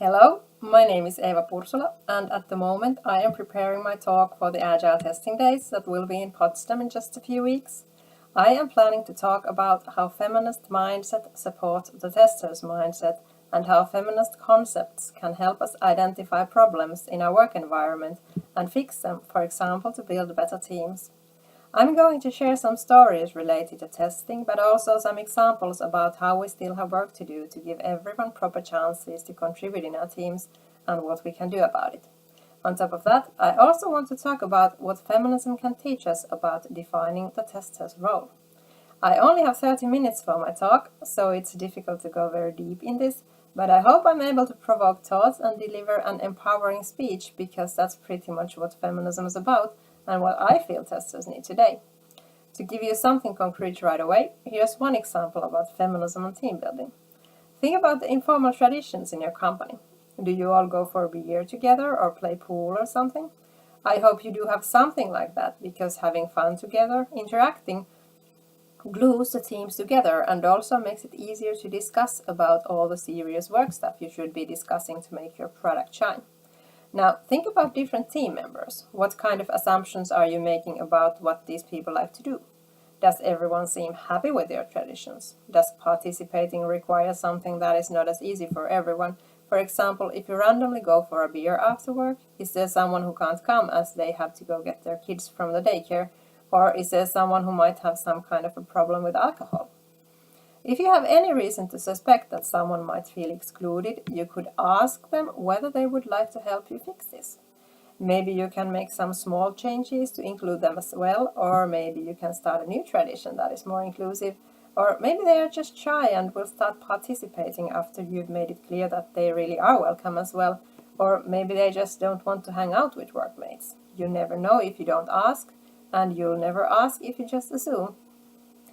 Hello, my name is Eva Pursula, and at the moment I am preparing my talk for the Agile Testing Days that will be in Potsdam in just a few weeks. I am planning to talk about how feminist mindset supports the tester's mindset and how feminist concepts can help us identify problems in our work environment and fix them, for example, to build better teams. I'm going to share some stories related to testing, but also some examples about how we still have work to do to give everyone proper chances to contribute in our teams and what we can do about it. On top of that, I also want to talk about what feminism can teach us about defining the tester's role. I only have 30 minutes for my talk, so it's difficult to go very deep in this, but I hope I'm able to provoke thoughts and deliver an empowering speech because that's pretty much what feminism is about and what I feel testers need today. To give you something concrete right away, here's one example about feminism and team building. Think about the informal traditions in your company. Do you all go for a beer together or play pool or something? I hope you do have something like that because having fun together, interacting, glues the teams together and also makes it easier to discuss about all the serious work stuff you should be discussing to make your product shine. Now, think about different team members. What kind of assumptions are you making about what these people like to do? Does everyone seem happy with their traditions? Does participating require something that is not as easy for everyone? For example, if you randomly go for a beer after work, is there someone who can't come as they have to go get their kids from the daycare? Or is there someone who might have some kind of a problem with alcohol? If you have any reason to suspect that someone might feel excluded, you could ask them whether they would like to help you fix this. Maybe you can make some small changes to include them as well, or maybe you can start a new tradition that is more inclusive, or maybe they are just shy and will start participating after you've made it clear that they really are welcome as well, or maybe they just don't want to hang out with workmates. You never know if you don't ask, and you'll never ask if you just assume.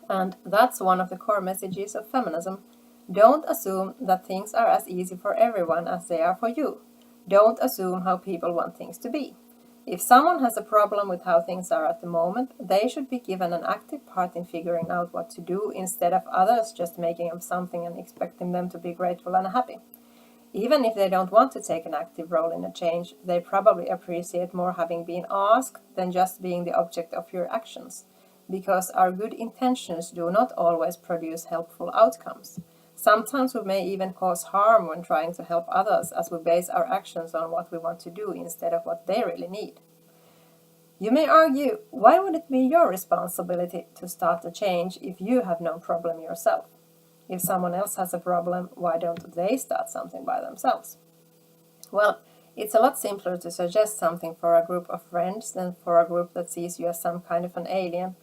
And that's one of the core messages of feminism. Don't assume that things are as easy for everyone as they are for you. Don't assume how people want things to be. If someone has a problem with how things are at the moment, they should be given an active part in figuring out what to do instead of others just making up something and expecting them to be grateful and happy. Even if they don't want to take an active role in a change, they probably appreciate more having been asked than just being the object of your actions, because our good intentions do not always produce helpful outcomes. Sometimes we may even cause harm when trying to help others as we base our actions on what we want to do instead of what they really need. You may argue, why would it be your responsibility to start a change if you have no problem yourself? If someone else has a problem, why don't they start something by themselves? Well, it's a lot simpler to suggest something for a group of friends than for a group that sees you as some kind of an alien.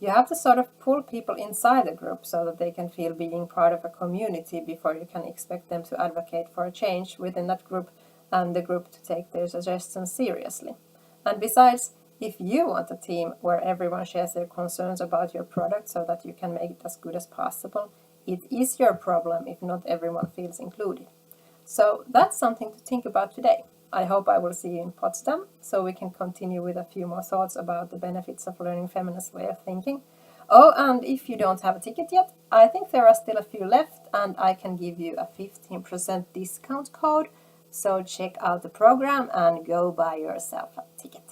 You have to sort of pull people inside the group so that they can feel being part of a community before you can expect them to advocate for a change within that group and the group to take their suggestions seriously. And besides, if you want a team where everyone shares their concerns about your product so that you can make it as good as possible, it is your problem if not everyone feels included. So that's something to think about today. I hope I will see you in Potsdam, so we can continue with a few more thoughts about the benefits of learning feminist way of thinking. Oh, and if you don't have a ticket yet, I think there are still a few left, and I can give you a 15% discount code. So check out the program and go buy yourself a ticket.